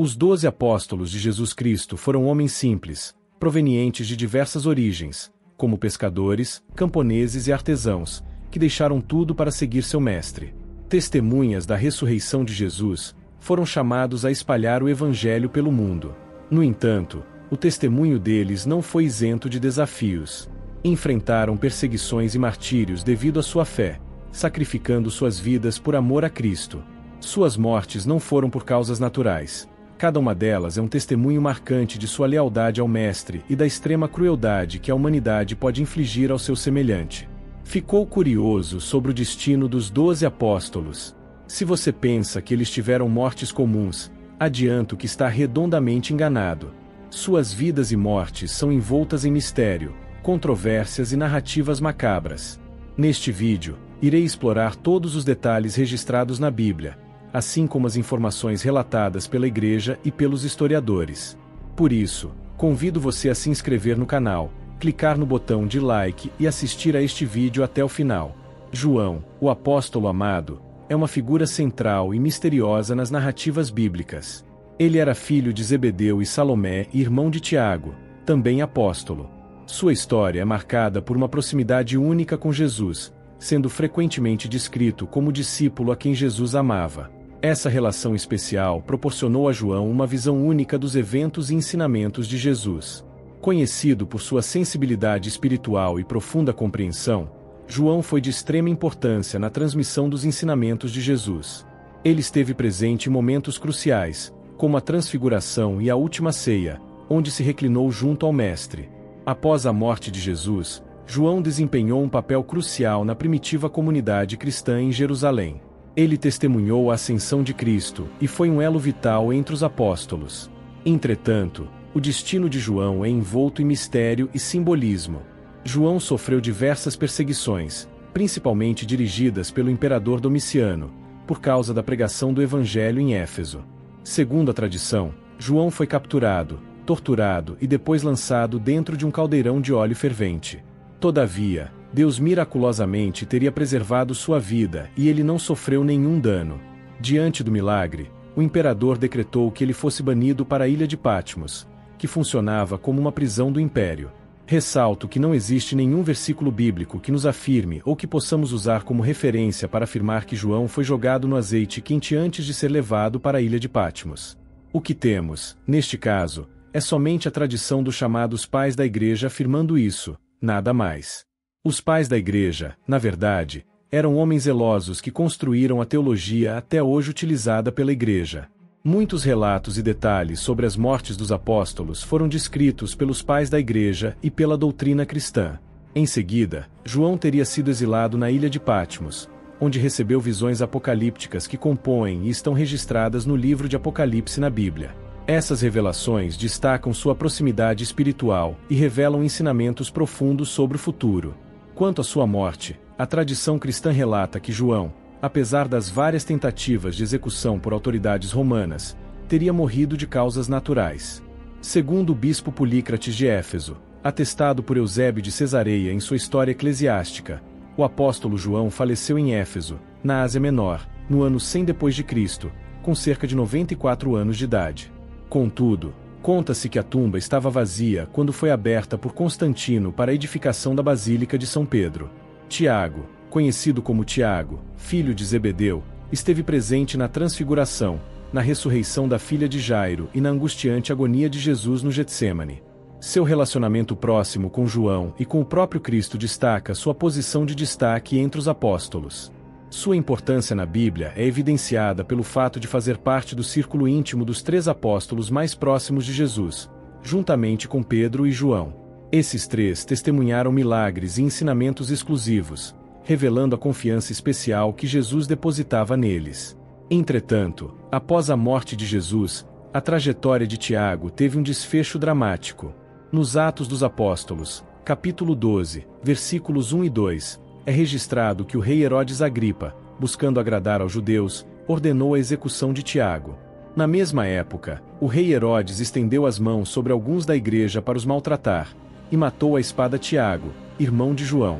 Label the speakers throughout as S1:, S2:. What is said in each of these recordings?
S1: Os 12 apóstolos de Jesus Cristo foram homens simples, provenientes de diversas origens, como pescadores, camponeses e artesãos, que deixaram tudo para seguir seu mestre. Testemunhas da ressurreição de Jesus, foram chamados a espalhar o Evangelho pelo mundo. No entanto, o testemunho deles não foi isento de desafios. Enfrentaram perseguições e martírios devido à sua fé, sacrificando suas vidas por amor a Cristo. Suas mortes não foram por causas naturais. Cada uma delas é um testemunho marcante de sua lealdade ao Mestre e da extrema crueldade que a humanidade pode infligir ao seu semelhante. Ficou curioso sobre o destino dos 12 apóstolos? Se você pensa que eles tiveram mortes comuns, adianto que está redondamente enganado. Suas vidas e mortes são envoltas em mistério, controvérsias e narrativas macabras. Neste vídeo, irei explorar todos os detalhes registrados na Bíblia, assim como as informações relatadas pela Igreja e pelos historiadores. Por isso, convido você a se inscrever no canal, clicar no botão de like e assistir a este vídeo até o final. João, o apóstolo amado, é uma figura central e misteriosa nas narrativas bíblicas. Ele era filho de Zebedeu e Salomé e irmão de Tiago, também apóstolo. Sua história é marcada por uma proximidade única com Jesus, sendo frequentemente descrito como discípulo a quem Jesus amava. Essa relação especial proporcionou a João uma visão única dos eventos e ensinamentos de Jesus. Conhecido por sua sensibilidade espiritual e profunda compreensão, João foi de extrema importância na transmissão dos ensinamentos de Jesus. Ele esteve presente em momentos cruciais, como a Transfiguração e a Última Ceia, onde se reclinou junto ao Mestre. Após a morte de Jesus, João desempenhou um papel crucial na primitiva comunidade cristã em Jerusalém. Ele testemunhou a ascensão de Cristo e foi um elo vital entre os apóstolos. Entretanto, o destino de João é envolto em mistério e simbolismo. João sofreu diversas perseguições, principalmente dirigidas pelo imperador Domiciano, por causa da pregação do Evangelho em Éfeso. Segundo a tradição, João foi capturado, torturado e depois lançado dentro de um caldeirão de óleo fervente. Todavia, Deus miraculosamente teria preservado sua vida e ele não sofreu nenhum dano. Diante do milagre, o imperador decretou que ele fosse banido para a ilha de Patmos, que funcionava como uma prisão do império. Ressalto que não existe nenhum versículo bíblico que nos afirme ou que possamos usar como referência para afirmar que João foi jogado no azeite quente antes de ser levado para a ilha de Patmos. O que temos, neste caso, é somente a tradição dos chamados pais da Igreja afirmando isso, nada mais. Os pais da Igreja, na verdade, eram homens zelosos que construíram a teologia até hoje utilizada pela Igreja. Muitos relatos e detalhes sobre as mortes dos apóstolos foram descritos pelos pais da Igreja e pela doutrina cristã. Em seguida, João teria sido exilado na ilha de Patmos, onde recebeu visões apocalípticas que compõem e estão registradas no livro de Apocalipse na Bíblia. Essas revelações destacam sua proximidade espiritual e revelam ensinamentos profundos sobre o futuro. Quanto à sua morte, a tradição cristã relata que João, apesar das várias tentativas de execução por autoridades romanas, teria morrido de causas naturais. Segundo o bispo Polícrates de Éfeso, atestado por Eusébio de Cesareia em sua História Eclesiástica, o apóstolo João faleceu em Éfeso, na Ásia Menor, no ano 100 d.C., com cerca de 94 anos de idade. Contudo, conta-se que a tumba estava vazia quando foi aberta por Constantino para a edificação da Basílica de São Pedro. Tiago, conhecido como Tiago, filho de Zebedeu, esteve presente na Transfiguração, na ressurreição da filha de Jairo e na angustiante agonia de Jesus no Getsêmani. Seu relacionamento próximo com João e com o próprio Cristo destaca sua posição de destaque entre os apóstolos. Sua importância na Bíblia é evidenciada pelo fato de fazer parte do círculo íntimo dos 3 apóstolos mais próximos de Jesus, juntamente com Pedro e João. Esses 3 testemunharam milagres e ensinamentos exclusivos, revelando a confiança especial que Jesus depositava neles. Entretanto, após a morte de Jesus, a trajetória de Tiago teve um desfecho dramático. Nos Atos dos Apóstolos, capítulo 12, versículos 1 e 2, é registrado que o rei Herodes Agripa, buscando agradar aos judeus, ordenou a execução de Tiago. Na mesma época, o rei Herodes estendeu as mãos sobre alguns da igreja para os maltratar, e matou à espada Tiago, irmão de João.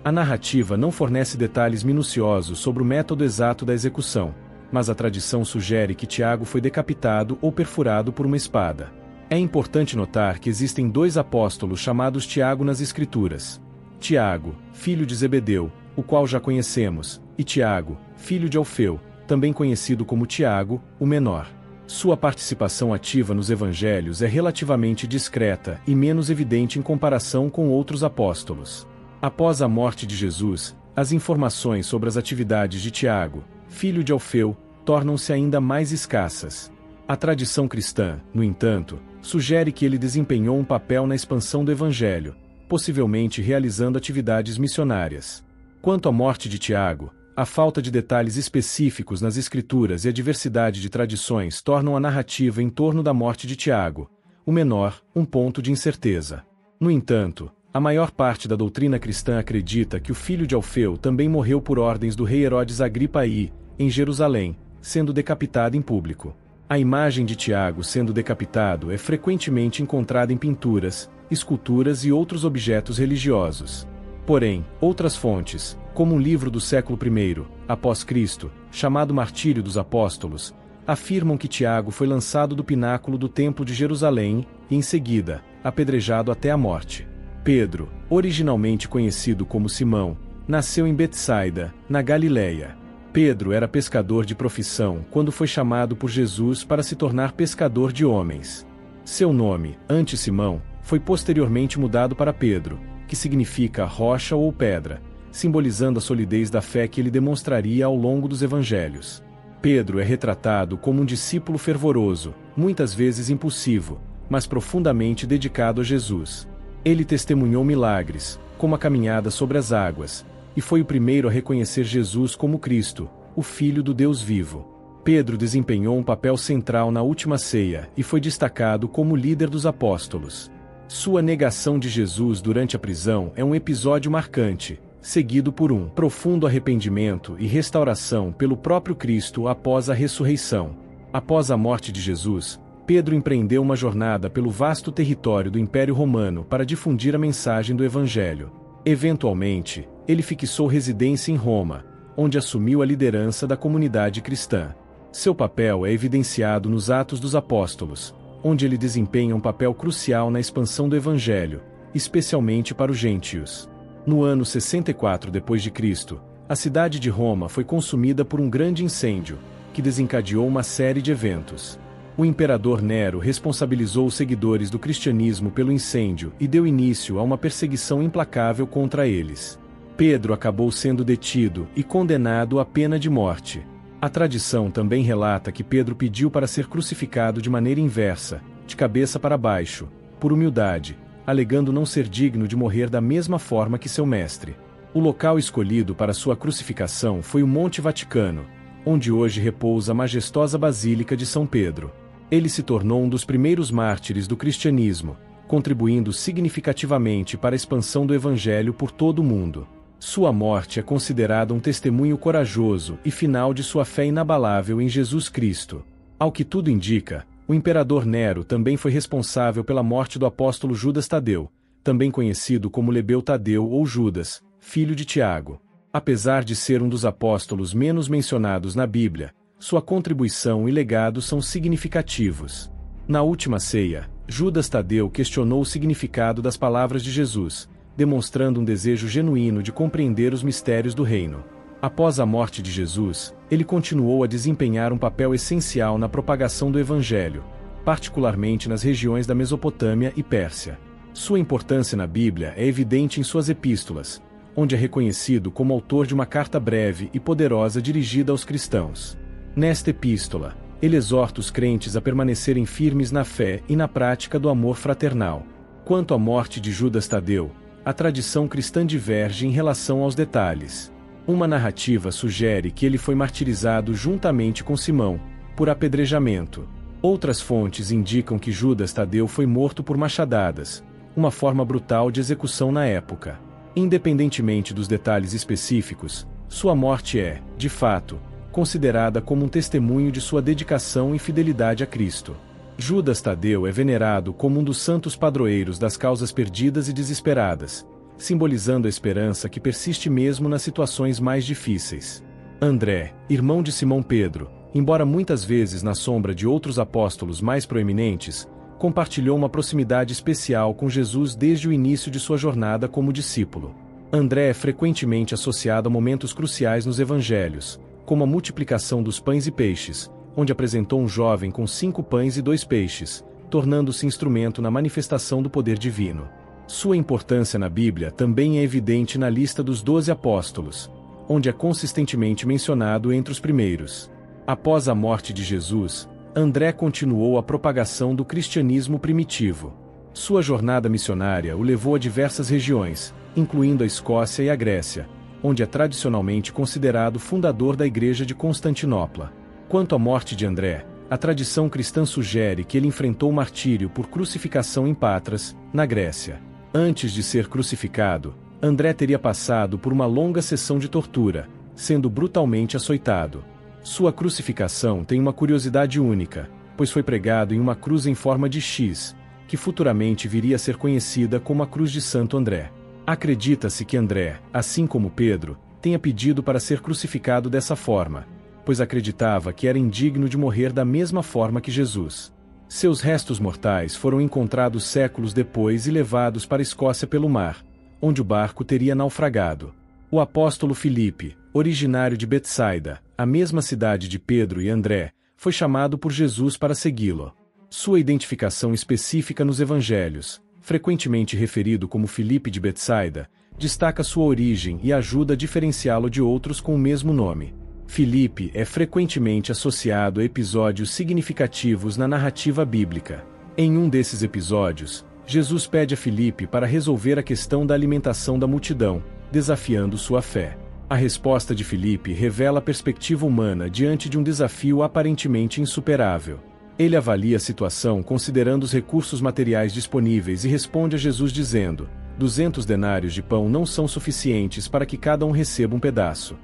S1: A narrativa não fornece detalhes minuciosos sobre o método exato da execução, mas a tradição sugere que Tiago foi decapitado ou perfurado por uma espada. É importante notar que existem 2 apóstolos chamados Tiago nas Escrituras. Tiago, filho de Zebedeu, o qual já conhecemos, e Tiago, filho de Alfeu, também conhecido como Tiago, o menor. Sua participação ativa nos evangelhos é relativamente discreta e menos evidente em comparação com outros apóstolos. Após a morte de Jesus, as informações sobre as atividades de Tiago, filho de Alfeu, tornam-se ainda mais escassas. A tradição cristã, no entanto, sugere que ele desempenhou um papel na expansão do evangelho, possivelmente realizando atividades missionárias. Quanto à morte de Tiago, a falta de detalhes específicos nas Escrituras e a diversidade de tradições tornam a narrativa em torno da morte de Tiago, o menor, um ponto de incerteza. No entanto, a maior parte da doutrina cristã acredita que o filho de Alfeu também morreu por ordens do rei Herodes Agripa I, em Jerusalém, sendo decapitado em público. A imagem de Tiago sendo decapitado é frequentemente encontrada em pinturas, esculturas e outros objetos religiosos. Porém, outras fontes, como um livro do século I, após Cristo, chamado Martírio dos Apóstolos, afirmam que Tiago foi lançado do pináculo do Templo de Jerusalém e, em seguida, apedrejado até a morte. Pedro, originalmente conhecido como Simão, nasceu em Betsaida, na Galileia. Pedro era pescador de profissão quando foi chamado por Jesus para se tornar pescador de homens. Seu nome, antes Simão, foi posteriormente mudado para Pedro, que significa rocha ou pedra, simbolizando a solidez da fé que ele demonstraria ao longo dos evangelhos. Pedro é retratado como um discípulo fervoroso, muitas vezes impulsivo, mas profundamente dedicado a Jesus. Ele testemunhou milagres, como a caminhada sobre as águas, e foi o primeiro a reconhecer Jesus como Cristo, o Filho do Deus vivo. Pedro desempenhou um papel central na última ceia e foi destacado como líder dos apóstolos. Sua negação de Jesus durante a prisão é um episódio marcante, seguido por um profundo arrependimento e restauração pelo próprio Cristo após a ressurreição. Após a morte de Jesus, Pedro empreendeu uma jornada pelo vasto território do Império Romano para difundir a mensagem do Evangelho. Eventualmente, ele fixou residência em Roma, onde assumiu a liderança da comunidade cristã. Seu papel é evidenciado nos Atos dos Apóstolos, onde ele desempenha um papel crucial na expansão do Evangelho, especialmente para os gentios. No ano 64 d.C., a cidade de Roma foi consumida por um grande incêndio, que desencadeou uma série de eventos. O imperador Nero responsabilizou os seguidores do cristianismo pelo incêndio e deu início a uma perseguição implacável contra eles. Pedro acabou sendo detido e condenado à pena de morte. A tradição também relata que Pedro pediu para ser crucificado de maneira inversa, de cabeça para baixo, por humildade, alegando não ser digno de morrer da mesma forma que seu mestre. O local escolhido para sua crucificação foi o Monte Vaticano, onde hoje repousa a majestosa Basílica de São Pedro. Ele se tornou um dos primeiros mártires do cristianismo, contribuindo significativamente para a expansão do Evangelho por todo o mundo. Sua morte é considerada um testemunho corajoso e final de sua fé inabalável em Jesus Cristo. Ao que tudo indica, o imperador Nero também foi responsável pela morte do apóstolo Judas Tadeu, também conhecido como Lebeu Tadeu ou Judas, filho de Tiago. Apesar de ser um dos apóstolos menos mencionados na Bíblia, sua contribuição e legado são significativos. Na última ceia, Judas Tadeu questionou o significado das palavras de Jesus, demonstrando um desejo genuíno de compreender os mistérios do reino. Após a morte de Jesus, ele continuou a desempenhar um papel essencial na propagação do Evangelho, particularmente nas regiões da Mesopotâmia e Pérsia. Sua importância na Bíblia é evidente em suas epístolas, onde é reconhecido como autor de uma carta breve e poderosa dirigida aos cristãos. Nesta epístola, ele exorta os crentes a permanecerem firmes na fé e na prática do amor fraternal. Quanto à morte de Judas Tadeu, a tradição cristã diverge em relação aos detalhes. Uma narrativa sugere que ele foi martirizado juntamente com Simão, por apedrejamento. Outras fontes indicam que Judas Tadeu foi morto por machadadas, uma forma brutal de execução na época. Independentemente dos detalhes específicos, sua morte é, de fato, considerada como um testemunho de sua dedicação e fidelidade a Cristo. Judas Tadeu é venerado como um dos santos padroeiros das causas perdidas e desesperadas, simbolizando a esperança que persiste mesmo nas situações mais difíceis. André, irmão de Simão Pedro, embora muitas vezes na sombra de outros apóstolos mais proeminentes, compartilhou uma proximidade especial com Jesus desde o início de sua jornada como discípulo. André é frequentemente associado a momentos cruciais nos evangelhos, como a multiplicação dos pães e peixes, onde apresentou um jovem com 5 pães e 2 peixes, tornando-se instrumento na manifestação do poder divino. Sua importância na Bíblia também é evidente na lista dos 12 apóstolos, onde é consistentemente mencionado entre os primeiros. Após a morte de Jesus, André continuou a propagação do cristianismo primitivo. Sua jornada missionária o levou a diversas regiões, incluindo a Escócia e a Grécia, onde é tradicionalmente considerado fundador da Igreja de Constantinopla. Quanto à morte de André, a tradição cristã sugere que ele enfrentou o martírio por crucificação em Patras, na Grécia. Antes de ser crucificado, André teria passado por uma longa sessão de tortura, sendo brutalmente açoitado. Sua crucificação tem uma curiosidade única, pois foi pregado em uma cruz em forma de X, que futuramente viria a ser conhecida como a Cruz de Santo André. Acredita-se que André, assim como Pedro, tenha pedido para ser crucificado dessa forma, pois acreditava que era indigno de morrer da mesma forma que Jesus. Seus restos mortais foram encontrados séculos depois e levados para a Escócia pelo mar, onde o barco teria naufragado. O apóstolo Filipe, originário de Betsaida, a mesma cidade de Pedro e André, foi chamado por Jesus para segui-lo. Sua identificação específica nos evangelhos, frequentemente referido como Filipe de Betsaida, destaca sua origem e ajuda a diferenciá-lo de outros com o mesmo nome. Filipe é frequentemente associado a episódios significativos na narrativa bíblica. Em um desses episódios, Jesus pede a Filipe para resolver a questão da alimentação da multidão, desafiando sua fé. A resposta de Filipe revela a perspectiva humana diante de um desafio aparentemente insuperável. Ele avalia a situação considerando os recursos materiais disponíveis e responde a Jesus dizendo: 200 denários de pão não são suficientes para que cada um receba um pedaço.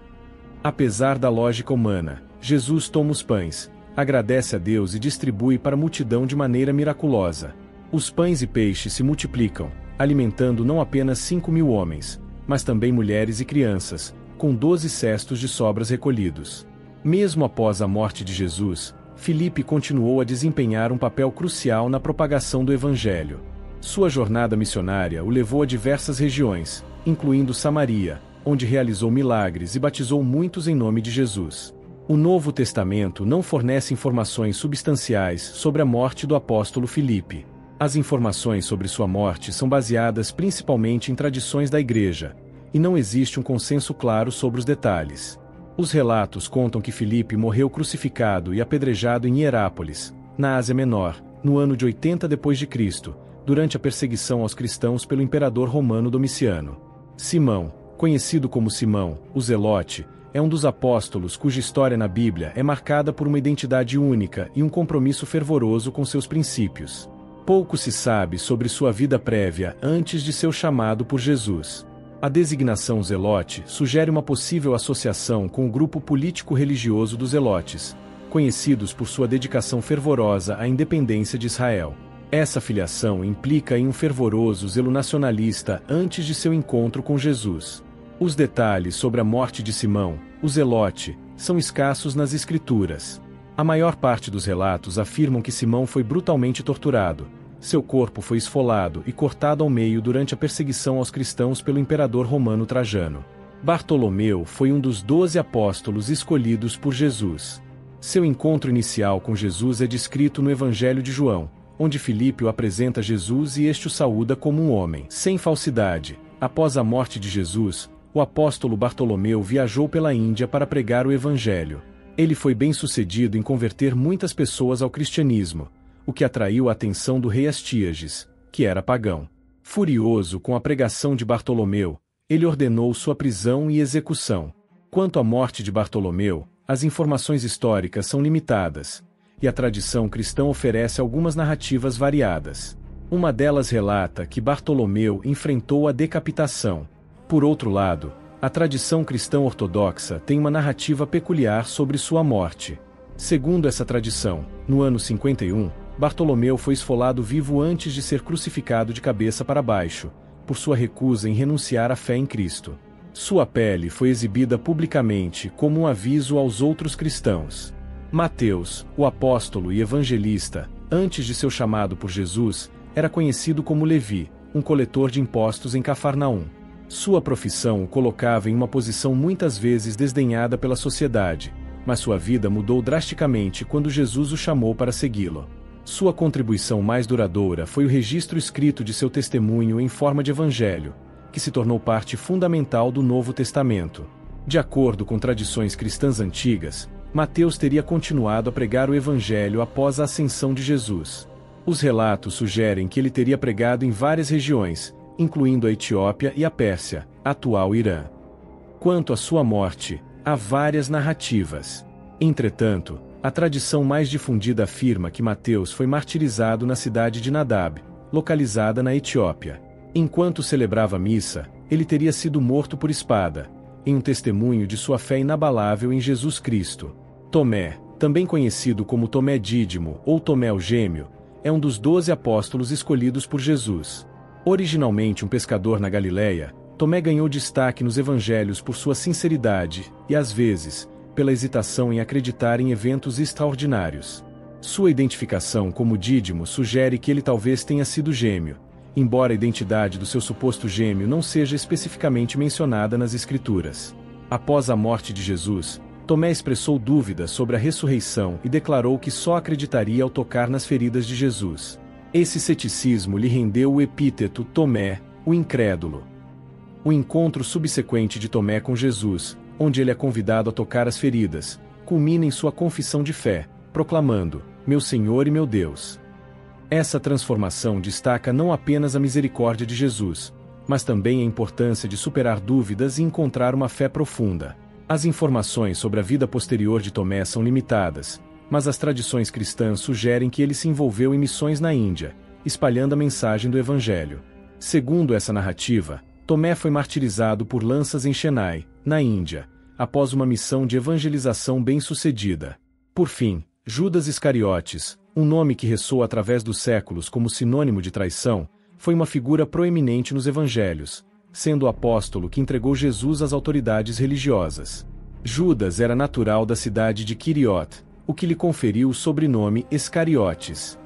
S1: Apesar da lógica humana, Jesus toma os pães, agradece a Deus e distribui para a multidão de maneira miraculosa. Os pães e peixes se multiplicam, alimentando não apenas 5.000 homens, mas também mulheres e crianças, com 12 cestos de sobras recolhidos. Mesmo após a morte de Jesus, Filipe continuou a desempenhar um papel crucial na propagação do Evangelho. Sua jornada missionária o levou a diversas regiões, incluindo Samaria, onde realizou milagres e batizou muitos em nome de Jesus. O Novo Testamento não fornece informações substanciais sobre a morte do apóstolo Filipe. As informações sobre sua morte são baseadas principalmente em tradições da Igreja, e não existe um consenso claro sobre os detalhes. Os relatos contam que Filipe morreu crucificado e apedrejado em Hierápolis, na Ásia Menor, no ano de 80 d.C., durante a perseguição aos cristãos pelo imperador romano Domiciano. Simão, conhecido como Simão, o Zelote, é um dos apóstolos cuja história na Bíblia é marcada por uma identidade única e um compromisso fervoroso com seus princípios. Pouco se sabe sobre sua vida prévia antes de seu chamado por Jesus. A designação Zelote sugere uma possível associação com o grupo político-religioso dos Zelotes, conhecidos por sua dedicação fervorosa à independência de Israel. Essa filiação implica em um fervoroso zelo nacionalista antes de seu encontro com Jesus. Os detalhes sobre a morte de Simão, o Zelote, são escassos nas Escrituras. A maior parte dos relatos afirmam que Simão foi brutalmente torturado. Seu corpo foi esfolado e cortado ao meio durante a perseguição aos cristãos pelo imperador romano Trajano. Bartolomeu foi um dos 12 apóstolos escolhidos por Jesus. Seu encontro inicial com Jesus é descrito no Evangelho de João, onde Filipe o apresenta a Jesus e este o saúda como um homem sem falsidade. Após a morte de Jesus, o apóstolo Bartolomeu viajou pela Índia para pregar o Evangelho. Ele foi bem-sucedido em converter muitas pessoas ao cristianismo, o que atraiu a atenção do rei Astíages, que era pagão. Furioso com a pregação de Bartolomeu, ele ordenou sua prisão e execução. Quanto à morte de Bartolomeu, as informações históricas são limitadas, e a tradição cristã oferece algumas narrativas variadas. Uma delas relata que Bartolomeu enfrentou a decapitação. Por outro lado, a tradição cristã ortodoxa tem uma narrativa peculiar sobre sua morte. Segundo essa tradição, no ano 51, Bartolomeu foi esfolado vivo antes de ser crucificado de cabeça para baixo, por sua recusa em renunciar à fé em Cristo. Sua pele foi exibida publicamente como um aviso aos outros cristãos. Mateus, o apóstolo e evangelista, antes de seu chamado por Jesus, era conhecido como Levi, um coletor de impostos em Cafarnaum. Sua profissão o colocava em uma posição muitas vezes desdenhada pela sociedade, mas sua vida mudou drasticamente quando Jesus o chamou para segui-lo. Sua contribuição mais duradoura foi o registro escrito de seu testemunho em forma de evangelho, que se tornou parte fundamental do Novo Testamento. De acordo com tradições cristãs antigas, Mateus teria continuado a pregar o evangelho após a ascensão de Jesus. Os relatos sugerem que ele teria pregado em várias regiões, incluindo a Etiópia e a Pérsia, atual Irã. Quanto à sua morte, há várias narrativas. Entretanto, a tradição mais difundida afirma que Mateus foi martirizado na cidade de Nadab, localizada na Etiópia. Enquanto celebrava a missa, ele teria sido morto por espada, em um testemunho de sua fé inabalável em Jesus Cristo. Tomé, também conhecido como Tomé Dídimo ou Tomé o Gêmeo, é um dos 12 apóstolos escolhidos por Jesus. Originalmente um pescador na Galileia, Tomé ganhou destaque nos evangelhos por sua sinceridade e, às vezes, pela hesitação em acreditar em eventos extraordinários. Sua identificação como Dídimo sugere que ele talvez tenha sido gêmeo, embora a identidade do seu suposto gêmeo não seja especificamente mencionada nas Escrituras. Após a morte de Jesus, Tomé expressou dúvidas sobre a ressurreição e declarou que só acreditaria ao tocar nas feridas de Jesus. Esse ceticismo lhe rendeu o epíteto Tomé, o incrédulo. O encontro subsequente de Tomé com Jesus, onde ele é convidado a tocar as feridas, culmina em sua confissão de fé, proclamando: "Meu Senhor e meu Deus." Essa transformação destaca não apenas a misericórdia de Jesus, mas também a importância de superar dúvidas e encontrar uma fé profunda. As informações sobre a vida posterior de Tomé são limitadas, mas as tradições cristãs sugerem que ele se envolveu em missões na Índia, espalhando a mensagem do Evangelho. Segundo essa narrativa, Tomé foi martirizado por lanças em Chennai, na Índia, após uma missão de evangelização bem-sucedida. Por fim, Judas Iscariotes, um nome que ressoa através dos séculos como sinônimo de traição, foi uma figura proeminente nos Evangelhos, sendo o apóstolo que entregou Jesus às autoridades religiosas. Judas era natural da cidade de Quiriot, o que lhe conferiu o sobrenome Iscariotes.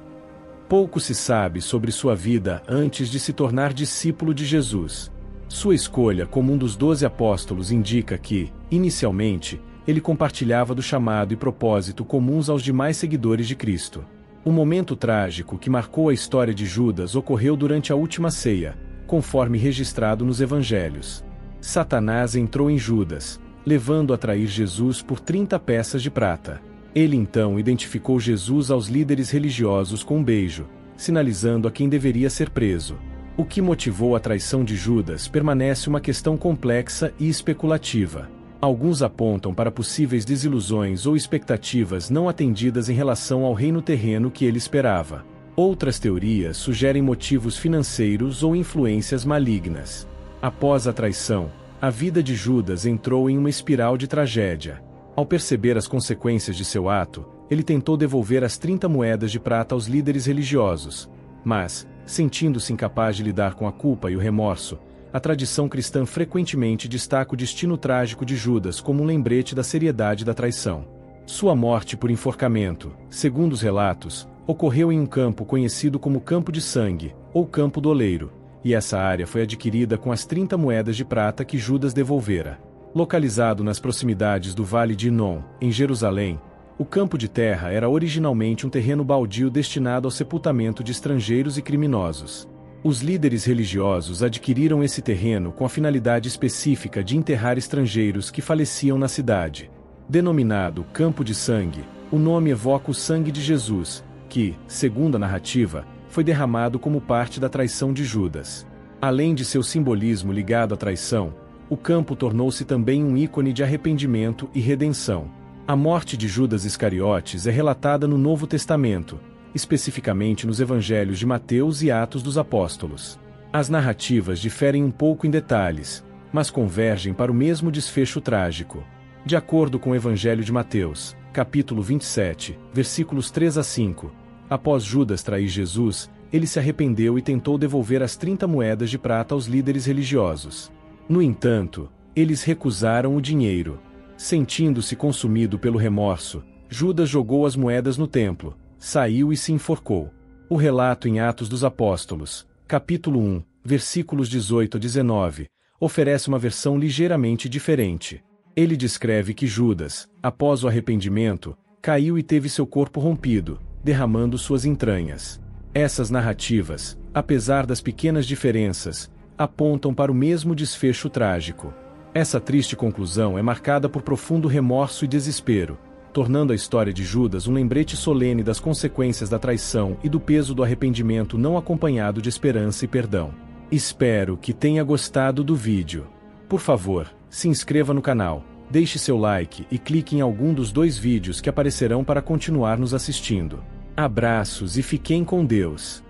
S1: Pouco se sabe sobre sua vida antes de se tornar discípulo de Jesus. Sua escolha como um dos 12 apóstolos indica que, inicialmente, ele compartilhava do chamado e propósito comuns aos demais seguidores de Cristo. O momento trágico que marcou a história de Judas ocorreu durante a última ceia, conforme registrado nos Evangelhos. Satanás entrou em Judas, levando a trair Jesus por 30 peças de prata. Ele então identificou Jesus aos líderes religiosos com um beijo, sinalizando a quem deveria ser preso. O que motivou a traição de Judas permanece uma questão complexa e especulativa. Alguns apontam para possíveis desilusões ou expectativas não atendidas em relação ao reino terreno que ele esperava. Outras teorias sugerem motivos financeiros ou influências malignas. Após a traição, a vida de Judas entrou em uma espiral de tragédia. Ao perceber as consequências de seu ato, ele tentou devolver as 30 moedas de prata aos líderes religiosos. Mas, sentindo-se incapaz de lidar com a culpa e o remorso, a tradição cristã frequentemente destaca o destino trágico de Judas como um lembrete da seriedade da traição. Sua morte por enforcamento, segundo os relatos, ocorreu em um campo conhecido como Campo de Sangue, ou Campo do Oleiro, e essa área foi adquirida com as 30 moedas de prata que Judas devolvera. Localizado nas proximidades do Vale de Inom, em Jerusalém, o campo de terra era originalmente um terreno baldio destinado ao sepultamento de estrangeiros e criminosos. Os líderes religiosos adquiriram esse terreno com a finalidade específica de enterrar estrangeiros que faleciam na cidade. Denominado Campo de Sangue, o nome evoca o sangue de Jesus, que, segundo a narrativa, foi derramado como parte da traição de Judas. Além de seu simbolismo ligado à traição, o campo tornou-se também um ícone de arrependimento e redenção. A morte de Judas Iscariotes é relatada no Novo Testamento, especificamente nos Evangelhos de Mateus e Atos dos Apóstolos. As narrativas diferem um pouco em detalhes, mas convergem para o mesmo desfecho trágico. De acordo com o Evangelho de Mateus, capítulo 27, versículos 3 a 5, após Judas trair Jesus, ele se arrependeu e tentou devolver as 30 moedas de prata aos líderes religiosos. No entanto, Eles recusaram o dinheiro. Sentindo-se consumido pelo remorso, Judas jogou as moedas no templo, saiu e se enforcou. O relato em Atos dos Apóstolos, capítulo 1, versículos 18 a 19, oferece uma versão ligeiramente diferente. Ele descreve que Judas, após o arrependimento, caiu e teve seu corpo rompido, derramando suas entranhas. Essas narrativas, apesar das pequenas diferenças, apontam para o mesmo desfecho trágico. Essa triste conclusão é marcada por profundo remorso e desespero, tornando a história de Judas um lembrete solene das consequências da traição e do peso do arrependimento não acompanhado de esperança e perdão. Espero que tenha gostado do vídeo. Por favor, se inscreva no canal, deixe seu like e clique em algum dos 2 vídeos que aparecerão para continuar nos assistindo. Abraços e fiquem com Deus.